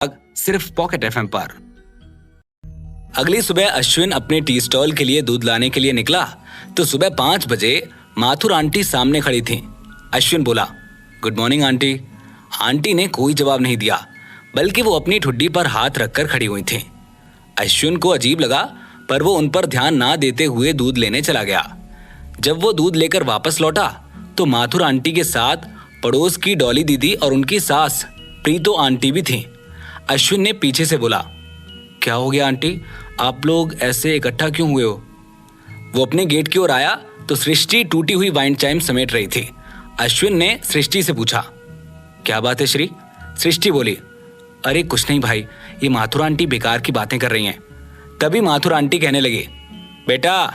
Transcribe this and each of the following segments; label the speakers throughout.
Speaker 1: सिर्फ pocket FM पर। अगली सुबह अश्विन अपने टी स्टॉल के लिए दूध लाने के लिए निकला तो सुबह 5 बजे माथुर आंटी सामने खड़ी थी। अश्विन बोला, गुड मॉर्निंग आंटी। आंटी ने कोई जवाब नहीं दिया, बल्कि वो अपनी ठुड्डी पर हाथ रखकर खड़ी हुई थी। अश्विन को अजीब लगा, पर वो उन पर ध्यान ना देते हुए दूध लेने चला गया। जब वो दूध लेकर वापस लौटा तो माथुर आंटी के साथ पड़ोस की डॉली दीदी और उनकी सास प्रीतो आंटी भी थी। अश्विन ने पीछे से बोला, क्या हो गया आंटी, आप लोग ऐसे इकट्ठा क्यों हुए हो? वो अपने गेट की ओर आया तो सृष्टि टूटी हुई वाइन चाइम समेट रही थी। अश्विन ने सृष्टि से पूछा, क्या बात है श्री? सृष्टि बोली, अरे कुछ नहीं भाई, ये माथुर आंटी बेकार की बातें कर रही हैं। तभी माथुर आंटी कहने लगी, बेटा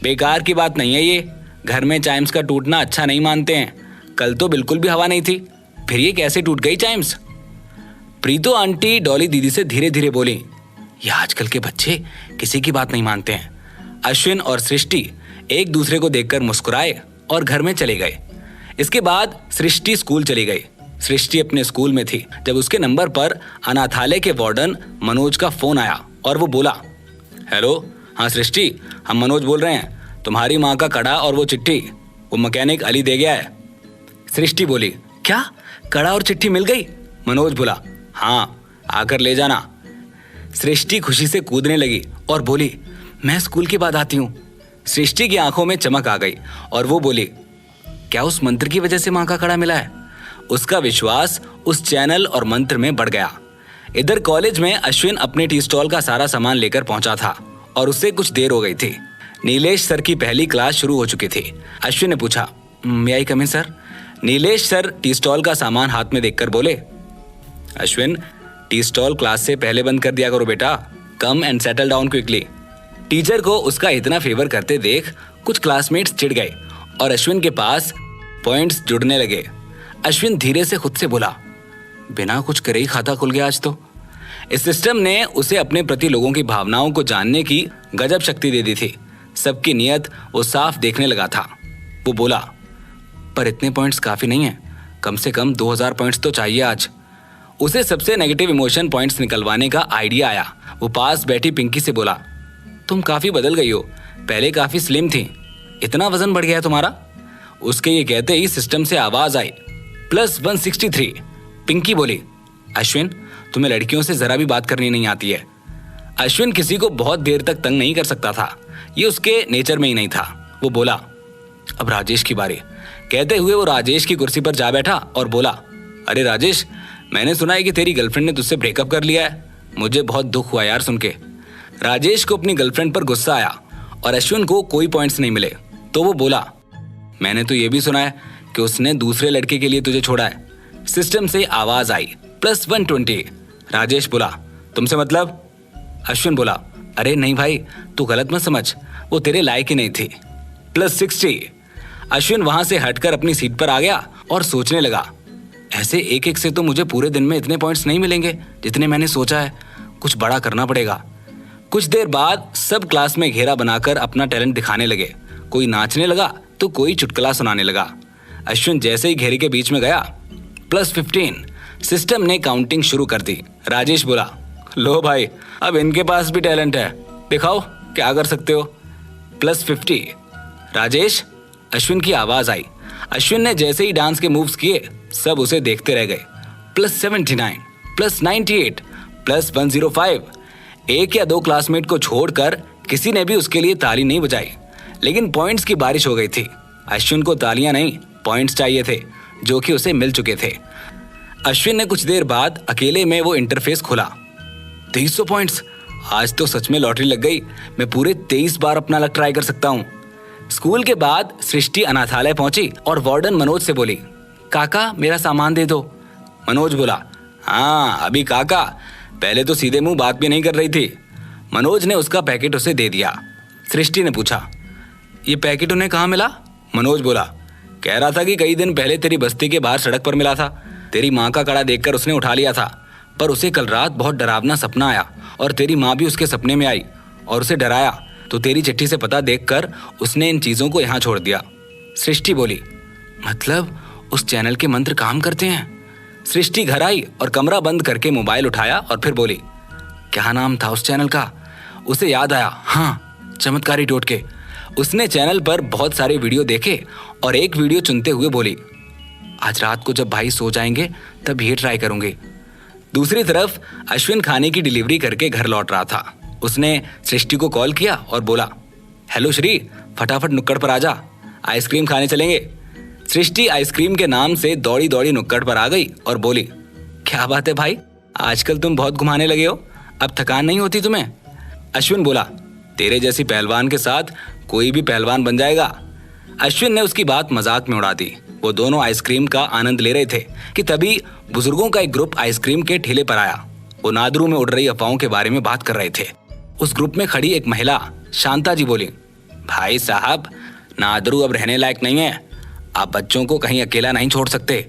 Speaker 1: बेकार की बात नहीं है ये, घर में चाइम्स का टूटना अच्छा नहीं मानते हैं। कल तो बिल्कुल भी हवा नहीं थी, फिर ये कैसे टूट गई चाइम्स? प्रीतो आंटी डॉली दीदी से धीरे धीरे बोली, ये आजकल के बच्चे किसी की बात नहीं मानते हैं। अश्विन और सृष्टि एक दूसरे को देखकर मुस्कुराए और घर में चले गए। इसके बाद सृष्टि स्कूल चली गई। सृष्टि अपने स्कूल में थी जब उसके नंबर पर अनाथालय के वार्डन मनोज का फोन आया और वो बोला, हेलो, हाँ सृष्टि, हम मनोज बोल रहे हैं। तुम्हारी माँ का कड़ा और वो चिट्ठी वो मैकेनिक अली दे गया है। सृष्टि बोली, क्या कड़ा और चिट्ठी मिल गई? मनोज बोला, हाँ, आकर ले जाना। सृष्टि खुशी से कूदने लगी और बोली, मैं स्कूल के बाद आती हूँ। सृष्टि की आंखों में चमक आ गई और वो बोली, क्या उस मंत्र की वजह से माँ का कड़ा मिला है? उसका विश्वास उस चैनल और मंत्र में बढ़ गया। इधर कॉलेज में अश्विन अपने टी स्टॉल का सारा सामान लेकर पहुंचा था और उससे कुछ देर हो गई थी। नीलेश सर की पहली क्लास शुरू हो चुकी थी। अश्विन ने पूछा, may I come in sir? Nilesh sir tea stall का सामान हाथ में देखकर बोले, अश्विन, टी स्टॉल क्लास से पहले बंद कर दिया करो बेटा। Come and settle down quickly. Teacher को उसका इतना फेवर करते देख कुछ क्लासमेट्स चिढ़ गए और अश्विन के पास पॉइंट्स जुड़ने लगे। अश्विन धीरे से खुद से बोला, बिना कुछ करे ही खाता खुल गया आज तो। इस सिस्टम ने उसे अपने प्रति लोगों की भावनाओं को जानने की गजब शक्ति दे दी थी। सबकी नियत वो साफ देखने लगा था। वो बोला, पर इतने पॉइंट्स काफी नहीं है, कम से कम 2000 पॉइंट्स तो चाहिए आज। उसे सबसे नेगेटिव इमोशन पॉइंट्स निकलवाने का आइडिया आया। वो पास बैठी पिंकी से बोला, तुम काफी बदल गई हो, पहले काफी स्लिम थी, इतना वजन बढ़ गया है तुम्हारा? उसके ये कहते ही सिस्टम से आवाज आई, प्लस 163। पिंकी बोली, अश्विन, तुम्हें लड़कियों से जरा भी बात करनी नहीं आती है। अश्विन किसी को बहुत देर तक तंग नहीं कर सकता था, ये उसके नेचर में ही नहीं था। वो बोला, अब राजेश की बारी। कहते हुए वो राजेश की कुर्सी पर जा बैठा और बोला, अरे राजेश, मैंने सुना है कि तेरी गर्लफ्रेंड ने तुझसे ब्रेकअप कर लिया है। मुझे बहुत दुख हुआ यार सुन के। राजेश को अपनी गर्लफ्रेंड पर गुस्सा आया और अश्विन को कोई पॉइंट्स नहीं मिले तो वो बोला, मैंने तो ये भी सुना है कि उसने दूसरे लड़के के लिए तुझे छोड़ा है। सिस्टम से आवाज आई, प्लस 120। राजेश बोला, तुमसे मतलब? अश्विन बोला, अरे नहीं भाई, तू गलत मत समझ, वो तेरे लायक ही नहीं थी। प्लस 60। अश्विन वहां से हटकर अपनी सीट पर आ गया और सोचने लगा, ऐसे एक एक से तो मुझे पूरे दिन में इतने पॉइंट्स नहीं मिलेंगे जितने मैंने सोचा है। कुछ बड़ा करना पड़ेगा। कुछ देर बाद सब क्लास में घेरा बनाकर अपना टैलेंट दिखाने लगे। कोई नाचने लगा तो कोई चुटकुला सुनाने लगा। अश्विन जैसे ही घेरे के बीच में गया, प्लस 15। सिस्टम ने काउंटिंग शुरू कर दी। राजेश बोला, लो भाई, अब इनके पास भी टैलेंट है, दिखाओ क्या कर सकते हो। प्लस 50। राजेश, अश्विन की आवाज आई। अश्विन ने जैसे ही डांस के मूव्स किए, सब उसे देखते रह गए। Plus 79, plus 98, plus 105। एक या दो क्लासमेट को छोड़कर किसी ने भी उसके लिए ताली नहीं बजाई, लेकिन पॉइंट्स की बारिश हो गई थी। अश्विन को तालियां नहीं, पॉइंट्स चाहिए थे, जो कि उसे मिल चुके थे। अश्विन ने कुछ देर बाद अकेले में वो इंटरफेस खोला। 2300 पॉइंट्स, आज तो सच में लॉटरी लग गई। मैं पूरे 23 बार अपना लक ट्राई कर सकता हूँ। स्कूल के बाद सृष्टि अनाथालय पहुंची और वार्डन मनोज से बोली, काका मेरा सामान दे दो। मनोज बोला, हाँ अभी काका, पहले तो सीधे मुंह बात भी नहीं कर रही थी। मनोज ने उसका पैकेट उसे दे दिया। सृष्टि ने पूछा, ये पैकेट उन्हें कहाँ मिला? मनोज बोला, कह रहा था कि कई दिन पहले तेरी बस्ती के बाहर सड़क पर मिला था। तेरी माँ का कड़ा देखकर उसने उठा लिया था, पर उसे कल रात बहुत डरावना सपना आया और तेरी माँ भी उसके सपने में आई और उसे डराया, तो तेरी चिट्ठी से पता देखकर उसने इन चीजों को यहाँ छोड़ दिया। सृष्टि बोली, मतलब उस चैनल के मंत्र काम करते हैं? सृष्टि घर आई और कमरा बंद करके मोबाइल उठाया और फिर बोली, क्या नाम था उस चैनल का? उसे याद आया, हाँ, चमत्कारी टोटके। उसने चैनल पर बहुत सारे वीडियो देखे और एक वीडियो चुनते हुए बोली, आज रात को जब भाई सो जाएंगे तब ये ट्राई करूंगी। दूसरी तरफ अश्विन खाने की डिलीवरी करके घर लौट रहा था। उसने सृष्टि को कॉल किया और बोला, हेलो श्री, फटाफट नुक्कड़ पर आजा, आइसक्रीम खाने चलेंगे। सृष्टि आइसक्रीम के नाम से दौड़ी दौड़ी नुक्कड़ पर आ गई और बोली, क्या बात है भाई, आजकल तुम बहुत घुमाने लगे हो, अब थकान नहीं होती तुम्हें? अश्विन बोला, तेरे जैसी पहलवान के साथ कोई भी पहलवान बन जाएगा। अश्विन ने उसकी बात मजाक में उड़ा दी। वो दोनों आइसक्रीम का आनंद ले रहे थे कि तभी बुजुर्गों का एक ग्रुप आइसक्रीम के ठेले पर आया। वो नादरू में उड़ रही अफवाहों के बारे में बात कर रहे थे। उस ग्रुप में खड़ी एक महिला शांता जी बोली, भाई साहब, नादरू अब रहने लायक नहीं है, आप बच्चों को कहीं अकेला नहीं छोड़ सकते।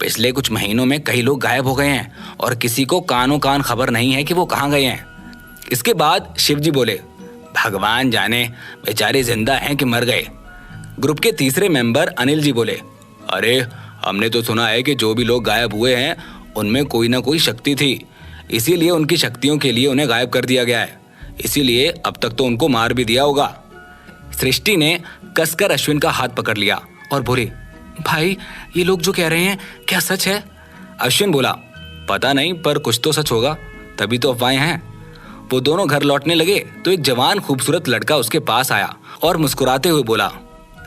Speaker 1: पिछले कुछ महीनों में कई लोग गायब हो गए हैं और किसी को कानों कान खबर नहीं है कि वो कहाँ गए हैं। इसके बाद शिवजी बोले, भगवान जाने बेचारे जिंदा हैं कि मर गए। ग्रुप के तीसरे मेंबर अनिल जी बोले, अरे हमने तो सुना है कि जो भी लोग गायब हुए हैं उनमें कोई ना कोई शक्ति थी, इसीलिए उनकी शक्तियों के लिए उन्हें गायब कर दिया गया है, इसीलिए अब तक तो उनको मार भी दिया होगा। सृष्टि ने कसकर अश्विन का हाथ पकड़ लिया और बोली, भाई ये लोग जो कह रहे हैं क्या सच है? अश्विन बोला, पता नहीं, पर कुछ तो सच होगा, तभी तो अफवाहें हैं। वो दोनों घर लौटने लगे तो एक जवान खूबसूरत लड़का उसके पास आया और मुस्कुराते हुए बोला,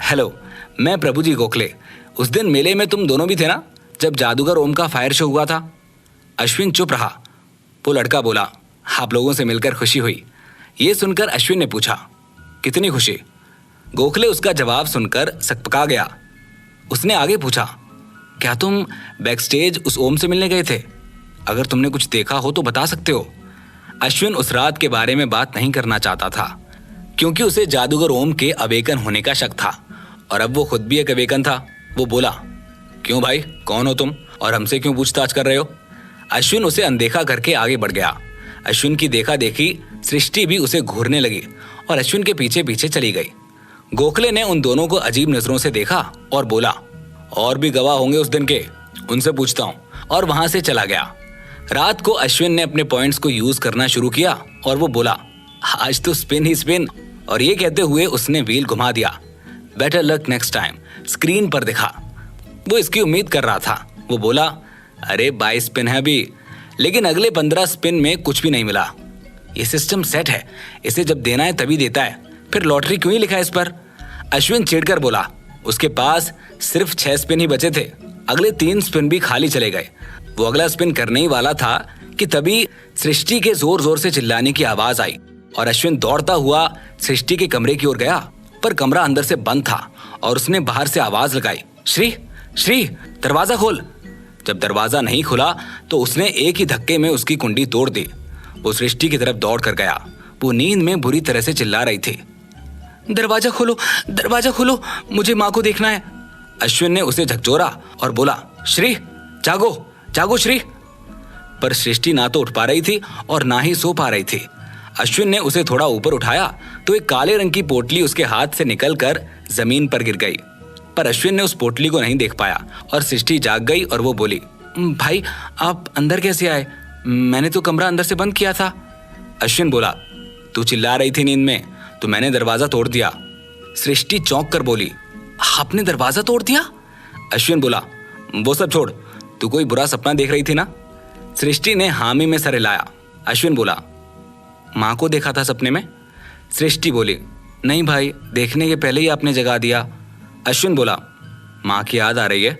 Speaker 1: हेलो, मैं प्रभुजी गोखले। उस दिन मेले में तुम दोनों भी थे ना, जब जादूगर ओम का फायर शो हुआ था? अश्विन चुप रहा। वो लड़का बोला, आप लोगों से मिलकर खुशी हुई। ये सुनकर अश्विन ने पूछा, कितनी खुशी? गोखले उसका जवाब सुनकर सकपका गया। उसने आगे पूछा, क्या तुम बैकस्टेज उस ओम से मिलने गए थे? अगर तुमने कुछ देखा हो तो बता सकते हो। अश्विन उस रात के बारे में बात नहीं करना चाहता था क्योंकि उसे जादूगर ओम के अवेकन होने का शक था और अब वो खुद भी एक अवेकन था। वो बोला, क्यों भाई, कौन हो तुम और हमसे क्यों पूछताछ कर रहे हो? अश्विन उसे अनदेखा करके आगे बढ़ गया। अश्विन की देखा देखी सृष्टि भी उसे घूरने लगी और अश्विन के पीछे पीछे चली गई। गोखले ने उन दोनों को अजीब नजरों से देखा और बोला, और भी गवाह होंगे उस दिन के, उनसे पूछता हूँ, और वहां से चला गया। रात को अश्विन ने अपने पॉइंट्स को यूज करना शुरू किया और वो बोला, आज तो स्पिन ही स्पिन, और ये कहते हुए उसने व्हील घुमा दिया। Better luck next time screen पर दिखा। वो इसकी उम्मीद कर रहा था। वो बोला, अरे 22 स्पिन है अभी, लेकिन अगले 15 स्पिन में कुछ भी नहीं मिला। ये सिस्टम सेट है, इसे जब देना है तभी देता है, फिर लॉटरी क्यों ही लिखा है इस पर? अश्विन चिढ़कर बोला। उसके पास सिर्फ 6 स्पिन ही बचे थे, अगले 3 स्पिन भी खाली चले गए। वो अगला स्पिन करने ही वाला था कि तभी सृष्टि के जोर जोर से चिल्लाने की आवाज आई और अश्विन दौड़ता हुआ सृष्टि के कमरे की ओर गया, पर कमरा अंदर से बंद था और उसने बाहर से आवाज लगाई, श्री, श्री, दरवाजा खोल। जब दरवाजा नहीं खुला तो उसने एक ही धक्के में उसकी कुंडी तोड़ दी। वो सृष्टि की तरफ दौड़ कर गया। वो नींद में बुरी तरह से चिल्ला रही थी, दरवाजा खोलो, दरवाजा खोलो, मुझे माँ को देखना है। अश्विन ने उसे झकझोरा और बोला, श्री, जागो, जागो श्री। पर सृष्टि ना तो उठ पा रही थी और ना ही सो पा रही थी। अश्विन ने उसे थोड़ा ऊपर उठाया तो एक काले रंग की पोटली उसके हाथ से निकलकर जमीन पर गिर गई, पर अश्विन ने उस पोटली को नहीं देख पाया और सृष्टि जाग गई और वो बोली, भाई आप अंदर कैसे आए? मैंने तो कमरा अंदर से बंद किया था। अश्विन बोला, तू चिल्ला रही थी नींद में तो मैंने दरवाजा तोड़ दिया। सृष्टि चौंक कर बोली, आपने दरवाजा तोड़ दिया? अश्विन बोला, वो सब छोड़, तू कोई बुरा सपना देख रही थी ना? सृष्टि ने हामी में सर हिलाया। अश्विन बोला, माँ को देखा था सपने में? सृष्टि बोली, नहीं भाई, देखने के पहले ही आपने जगा दिया। अश्विन बोला, माँ की याद आ रही है?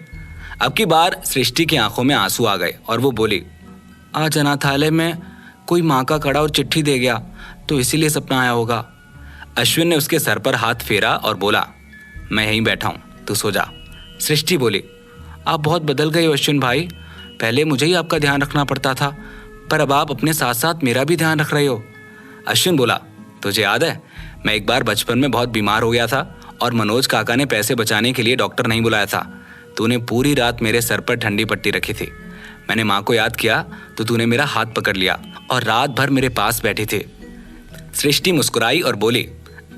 Speaker 1: अब की बार सृष्टि की आंखों में आंसू आ गए और वो बोली, आज अनाथालय में कोई माँ का कड़ा और चिट्ठी दे गया तो इसीलिए सपना आया होगा। अश्विन ने उसके सर पर हाथ फेरा और बोला, मैं यहीं बैठा हूँ, तू सो जा। सृष्टि बोली, आप बहुत बदल गए हो अश्विन भाई, पहले मुझे ही आपका ध्यान रखना पड़ता था, पर अब आप अपने साथ साथ मेरा भी ध्यान रख रहे हो। अश्विन बोला, तुझे याद है मैं एक बार बचपन में बहुत बीमार हो गया था और मनोज काका ने पैसे बचाने के लिए डॉक्टर नहीं बुलाया था। तूने पूरी रात मेरे सर पर ठंडी पट्टी रखी थी। मैंने माँ को याद किया तो तूने मेरा हाथ पकड़ लिया और रात भर मेरे पास बैठी थी। सृष्टि मुस्कुराई और बोली,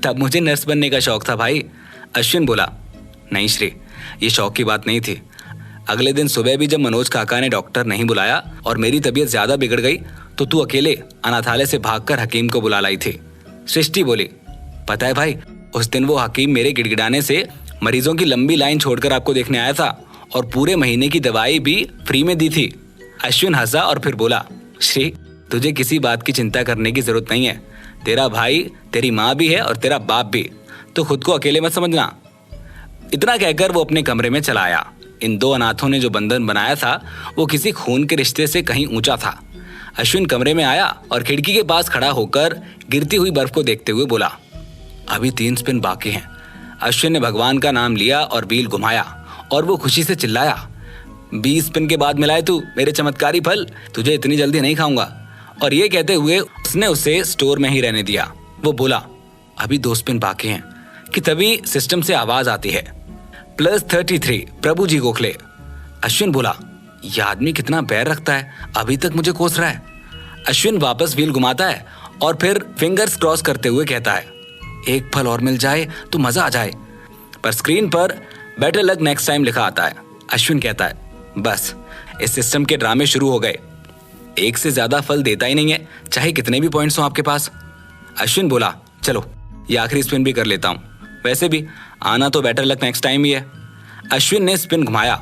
Speaker 1: तब मुझे नर्स बनने का शौक था भाई। अश्विन बोला, नहीं श्री, ये शौक की बात नहीं थी। अगले दिन सुबह भी जब मनोज काका ने डॉक्टर नहीं बुलाया और मेरी तबीयत ज्यादा बिगड़ गई तो तू अकेले अनाथालय से भागकर हकीम को बुला लाई थी। सृष्टि बोली, पता है भाई, उस दिन वो हकीम मेरे गिड़गिड़ाने से मरीजों की लंबी लाइन छोड़कर आपको देखने आया था और पूरे महीने की दवाई भी फ्री में दी थी। अश्विन हंसा और फिर बोला, श्री, तुझे किसी बात की चिंता करने की जरूरत नहीं है। तेरा भाई, तेरी माँ भी है और तेरा बाप भी, तो खुद को अकेले मत समझना। इतना कहकर वो अपने कमरे में चला आया। इन दो अनाथों ने जो बंधन बनाया था वो किसी खून के रिश्ते से कहीं ऊंचा था। अश्विन कमरे में आया और खिड़की के पास खड़ा होकर गिरती हुई बर्फ को देखते हुए बोला, अभी 3 स्पिन बाकी हैं। अश्विन ने भगवान का नाम लिया और व्हील घुमाया और वो खुशी से चिल्लाया, 20 स्पिन के बाद मिलाए तू मेरे चमत्कारी फल, तुझे इतनी जल्दी नहीं खाऊंगा। और ये कहते हुए उसने उसे स्टोर में ही रहने दिया। वो बोला, अभी 2 स्पिन बाकी हैं कि तभी सिस्टम से आवाज आती है, +33 प्रभु जी गोखले। अश्विन बोला, यह आदमी कितना बैर रखता है, अभी तक मुझे कोस रहा है। अश्विन वापस व्हील घुमाता है और फिर फिंगर्स क्रॉस करते हुए कहता है, एक फल और मिल जाए तो मजा आ जाए। पर स्क्रीन पर बेटर लक नेक्स्ट टाइम लिखा आता है। अश्विन कहता है, बस इस सिस्टम के ड्रामे शुरू हो गए। एक से ज्यादा फल देता ही नहीं है, चाहे कितने भी पॉइंट्स हो आपके पास। अश्विन बोला, चलो ये आखिरी स्पिन भी कर लेता हूं, वैसे भी आना तो बेटर लक नेक्स्ट टाइम ही है। अश्विन ने स्पिन घुमाया।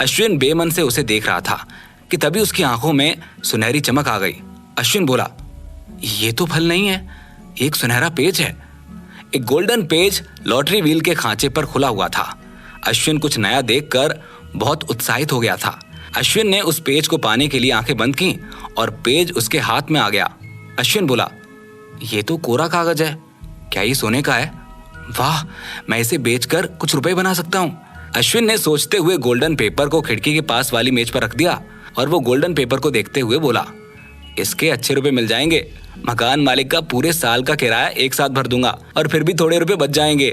Speaker 1: अश्विन बेमन से उसे देख रहा था कि तभी उसकी आंखों में सुनहरी चमक आ गई। अश्विन बोला, ये तो फल नहीं है, एक सुनहरा पेज है। एक गोल्डन पेज लॉटरी व्हील के खांचे पर खुला हुआ था। अश्विन कुछ नया देखकर बहुत उत्साहित हो गया था। अश्विन ने उस पेज को पाने के लिए आंखें बंद की और पेज उसके हाथ में आ गया। अश्विन बोला, ये तो कोरा कागज है, क्या ये सोने का है? वाह, मैं इसे बेचकर कुछ रुपए बना सकता हूँ। अश्विन ने सोचते हुए गोल्डन पेपर को खिड़की के पास वाली मेज पर रख दिया और वो गोल्डन पेपर को देखते हुए बोला, इसके अच्छे रुपए मिल जाएंगे। मकान मालिक का पूरे साल का किराया एक साथ भर दूंगा और फिर भी थोड़े रुपए बच जाएंगे।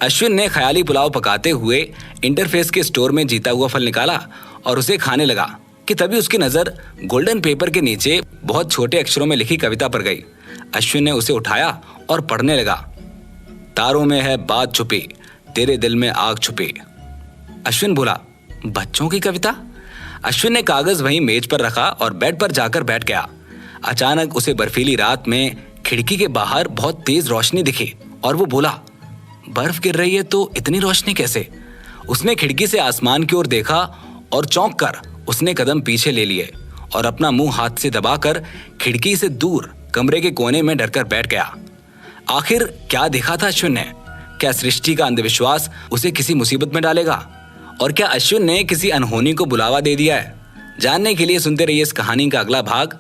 Speaker 1: अश्विन ने ख्याली पुलाव पकाते हुए इंटरफेस के स्टोर में जीता हुआ फल निकाला और उसे खाने लगा कि तभी उसकी नजर गोल्डन पेपर के नीचे बहुत छोटे अक्षरों में लिखी कविता पर गई। अश्विन ने उसे उठाया और पढ़ने लगा, तारों में है बात छुपी, तेरे दिल में आग छुपी। अश्विन बोला, बच्चों की कविता? अश्विन ने कागज वहीं मेज पर रखा और बेड पर जाकर बैठ गया। अचानक उसे बर्फीली रात में खिड़की के बाहर बहुत तेज रोशनी दिखी और वो बोला, बर्फ गिर रही है तो इतनी रोशनी कैसे? उसने खिड़की से आसमान की ओर देखा और चौंक कर उसने कदम पीछे ले लिए और अपना मुंह हाथ से दबाकर खिड़की से दूर कमरे के कोने में डरकर बैठ गया। आखिर क्या देखा था अश्विन ने? क्या सृष्टि का अंधविश्वास उसे किसी मुसीबत में डालेगा? और क्या अश्विन ने किसी अनहोनी को बुलावा दे दिया है? जानने के लिए सुनते रहिए इस कहानी का अगला भाग।